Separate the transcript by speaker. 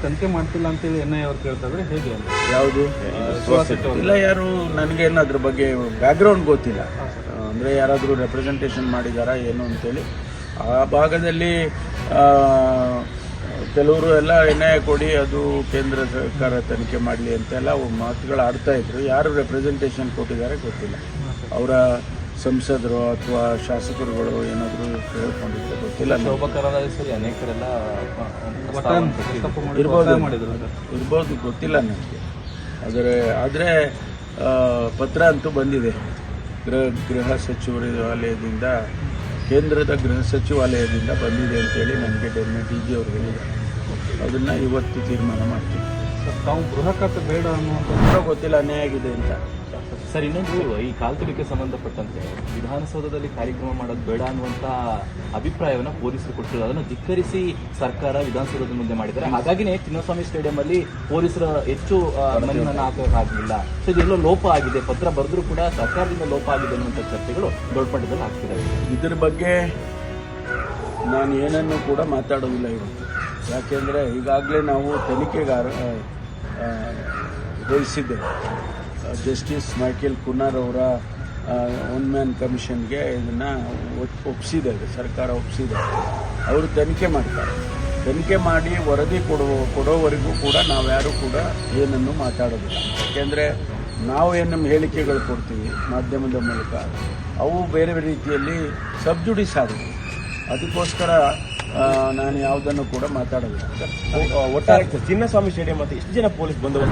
Speaker 1: ತನಿಖೆ ಮಾಡ್ತಿಲ್ಲ ಅಂತೇಳಿ NIA ಅವ್ರು ಕೇಳ್ತಾ ಇದ್ರೆ ಹೇಗೆ ಅಂತ?
Speaker 2: ಯಾವುದು ಇಲ್ಲ, ಯಾರು ನನಗೇನು ಅದ್ರ ಬಗ್ಗೆ ಬ್ಯಾಕ್ಗ್ರೌಂಡ್ ಗೊತ್ತಿಲ್ಲ. ಅಂದರೆ ಯಾರಾದರೂ ರೆಪ್ರೆಸೆಂಟೇಷನ್ ಮಾಡಿದಾರಾ ಏನು ಅಂತೇಳಿ ಆ ಭಾಗದಲ್ಲಿ ಕೆಲವರು ಎಲ್ಲ NIA ಕೊಡಿ, ಅದು ಕೇಂದ್ರ ಸರ್ಕಾರ ತನಿಖೆ ಮಾಡಲಿ ಅಂತೆಲ್ಲ ಮಾತುಗಳು ಆಡ್ತಾ ಇದ್ರು. ಯಾರು ರೆಪ್ರೆಸೆಂಟೇಷನ್ ಕೊಟ್ಟಿದ್ದಾರೆ ಗೊತ್ತಿಲ್ಲ. ಅವರ ಸಂಸದರು ಅಥವಾ ಶಾಸಕರುಗಳು ಏನಾದರೂ ಕೇಳ್ಕೊಂಡಿದ್ರೆ ಗೊತ್ತಿಲ್ಲ.
Speaker 1: ಸರಿ ಅನೇಕರೆಲ್ಲ
Speaker 2: ಇರ್ಬೋದು, ಗೊತ್ತಿಲ್ಲ ನನಗೆ. ಆದರೆ ಪತ್ರ ಅಂತೂ ಬಂದಿದೆ ಗೃಹ ಸಚಿವಾಲಯದಿಂದ, ಕೇಂದ್ರದ ಗೃಹ ಸಚಿವಾಲಯದಿಂದ ಬಂದಿದೆ ಅಂತೇಳಿ ನನಗೆ DG ಅವರು ಹೇಳಿದ್ದಾರೆ. ಅದನ್ನು ಇವತ್ತು ತೀರ್ಮಾನ ಮಾಡ್ತೀವಿ.
Speaker 1: ತಾವು ಗೃಹ ಖಾತೆ ಬೇಡ ಅನ್ನುವಂಥ
Speaker 2: ಗೊತ್ತಿಲ್ಲ ಅನ್ಯಾಯ ಆಗಿದೆ ಅಂತ.
Speaker 1: ಸರ್, ಇನ್ನೊಂದು ಈ ಕಾಲ್ತುಳಿಕೆ ಸಂಬಂಧಪಟ್ಟಂತೆ ವಿಧಾನಸೌಧದಲ್ಲಿ ಕಾರ್ಯಕ್ರಮ ಮಾಡೋದು ಬೇಡ ಅನ್ನುವಂಥ ಅಭಿಪ್ರಾಯವನ್ನು ಪೊಲೀಸರು ಕೊಟ್ಟಿರೋದು, ಅದನ್ನು ಧಿಕ್ಕರಿಸಿ ಸರ್ಕಾರ ವಿಧಾನಸೌಧದ ಮುಂದೆ ಮಾಡಿದ್ದಾರೆ. ಹಾಗಾಗಿನೇ ಚಿನ್ನಸ್ವಾಮಿ ಸ್ಟೇಡಿಯಂ ಅಲ್ಲಿ ಪೊಲೀಸರ ಹೆಚ್ಚು ಮನೆಯನ್ನು ಹಾಕೋಕ್ಕಾಗಲಿಲ್ಲ. ಸೊ ಇದೆಲ್ಲೋ ಲೋಪ ಆಗಿದೆ, ಪತ್ರ ಬರೆದ್ರೂ ಕೂಡ ಸರ್ಕಾರದಿಂದ ಲೋಪ ಆಗಿದೆ ಅನ್ನುವಂಥ ಚರ್ಚೆಗಳು ದೊಡ್ಡ ಮಟ್ಟದಲ್ಲಿ ಆಗ್ತಿದ್ದಾವೆ.
Speaker 2: ಇದ್ರ ಬಗ್ಗೆ ನಾನು ಏನನ್ನು ಕೂಡ ಮಾತಾಡೋದಿಲ್ಲ ಇವತ್ತು. ಯಾಕೆಂದರೆ ಈಗಾಗಲೇ ನಾವು ತನಿಖೆಗಾರ ವಹಿಸಿದ್ದೇವೆ. ಜಸ್ಟಿಸ್ ಮೈಕೇಲ್ ಕುನ್ನಾರ್ ಅವರ ಒನ್ ಮ್ಯಾನ್ ಕಮಿಷನ್ಗೆ ಇದನ್ನು ಒಪ್ಪಿಸಿದ್ದೇವೆ, ಸರ್ಕಾರ ಒಪ್ಪಿಸಿದೆ. ಅವರು ತನಿಖೆ ಮಾಡ್ತಾರೆ. ತನಿಖೆ ಮಾಡಿ ವರದಿ ಕೊಡೋವರೆಗೂ ಕೂಡ ನಾವ್ಯಾರೂ ಕೂಡ ಏನನ್ನು ಮಾತಾಡೋದಿಲ್ಲ. ಯಾಕೆಂದರೆ ನಾವು ಏನು ನಮ್ಮ ಹೇಳಿಕೆಗಳು ಕೊಡ್ತೀವಿ ಮಾಧ್ಯಮದ ಮೂಲಕ, ಅವು ಬೇರೆ ಬೇರೆ ರೀತಿಯಲ್ಲಿ ಸಬ್ಜುಡಿಸ್ ಆಗುತ್ತೆ. ಅದಕ್ಕೋಸ್ಕರ ನಾನು ಯಾವುದನ್ನು ಕೂಡ ಮಾತಾಡೋದಿಲ್ಲ.
Speaker 3: ಒಟ್ಟಾರೆ ಚಿನ್ನಸ್ವಾಮಿ ಸ್ಟೇಡಿಯಂ ಮತ್ತು ಎಷ್ಟು ಜನ ಪೊಲೀಸ್ ಬಂದೋಬಸ್ತ್